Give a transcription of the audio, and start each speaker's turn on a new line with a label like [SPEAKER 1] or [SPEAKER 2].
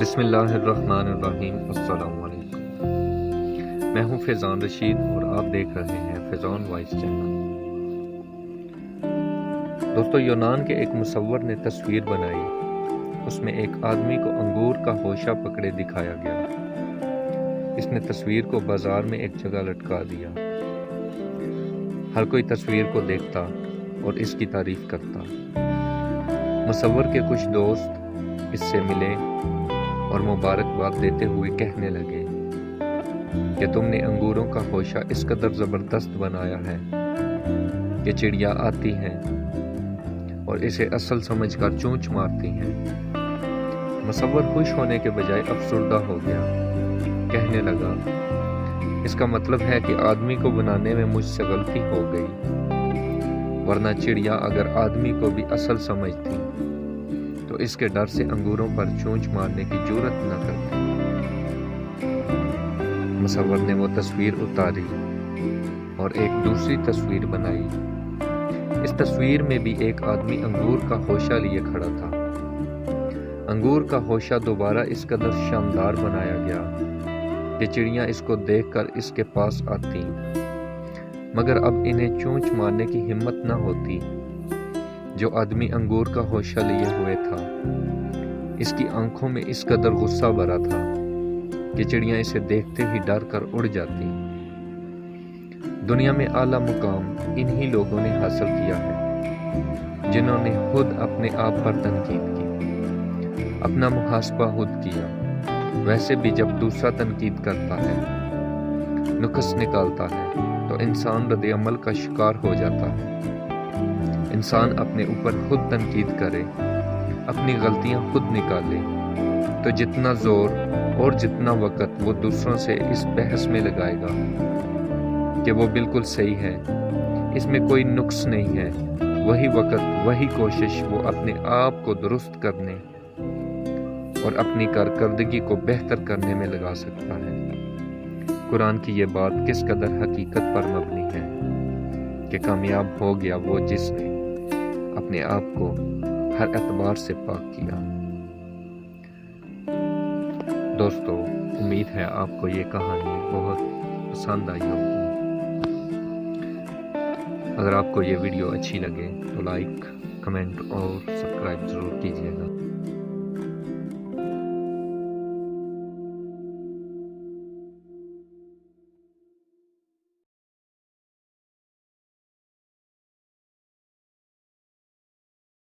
[SPEAKER 1] بسم اللہ الرحمن الرحیم۔ السلام علیکم، میں ہوں فیضان رشید اور آپ دیکھ رہے ہیں فیضان وائس چینل۔ دوستو، یونان کے ایک مصور نے تصویر بنائی۔ اس میں ایک آدمی کو انگور کا ہوشہ پکڑے دکھایا گیا۔ اس نے تصویر کو بازار میں ایک جگہ لٹکا دیا۔ ہر کوئی تصویر کو دیکھتا اور اس کی تعریف کرتا۔ مصور کے کچھ دوست اس سے ملے اور مبارکباد دیتے ہوئے کہنے لگے کہ تم نے انگوروں کا ہوشہ اس قدر زبردست بنایا ہے کہ چڑیا آتی ہیں اور اسے اصل سمجھ کر چونچ مارتی ہیں۔ مصور خوش ہونے کے بجائے افسردہ ہو گیا۔ کہنے لگا، اس کا مطلب ہے کہ آدمی کو بنانے میں مجھ سے غلطی ہو گئی، ورنہ چڑیا اگر آدمی کو بھی اصل سمجھتی تو اس کے ڈر سے انگوروں پر چونچ مارنے کی جرأت نہ کرتی۔ مصور نے وہ تصویر اتاری اور ایک دوسری تصویر بنائی۔ اس تصویر میں بھی ایک آدمی انگور کا ہوشہ لیے کھڑا تھا۔ انگور کا ہوشہ دوبارہ اس قدر شاندار بنایا گیا کہ چڑیاں اس کو دیکھ کر اس کے پاس آتی، مگر اب انہیں چونچ مارنے کی ہمت نہ ہوتی۔ جو آدمی انگور کا ہوشہ لیے ہوئے تھا، اس کی آنکھوں میں اس قدر غصہ بھرا تھا کہ چڑیاں اسے دیکھتے ہی ڈر کر اڑ جاتی۔ دنیا میں اعلیٰ مقام انہی لوگوں نے حاصل کیا ہے جنہوں نے خود اپنے آپ پر تنقید کی، اپنا محاسبہ خود کیا۔ ویسے بھی جب دوسرا تنقید کرتا ہے، نقص نکالتا ہے، تو انسان رد عمل کا شکار ہو جاتا ہے۔ انسان اپنے اوپر خود تنقید کرے، اپنی غلطیاں خود نکالے، تو جتنا زور اور جتنا وقت وہ دوسروں سے اس بحث میں لگائے گا کہ وہ بالکل صحیح ہے، اس میں کوئی نقص نہیں ہے، وہی وقت، وہی کوشش وہ اپنے آپ کو درست کرنے اور اپنی کارکردگی کو بہتر کرنے میں لگا سکتا ہے۔ قرآن کی یہ بات کس قدر حقیقت پر مبنی ہے کہ کامیاب ہو گیا وہ جس نے اپنے آپ کو ہر اعتبار سے پاک کیا۔ دوستو، امید ہے آپ کو یہ کہانی بہت پسند آئی ہوگی۔ اگر آپ کو یہ ویڈیو اچھی لگے تو لائک، کمنٹ اور سبسکرائب ضرور کیجیے گا۔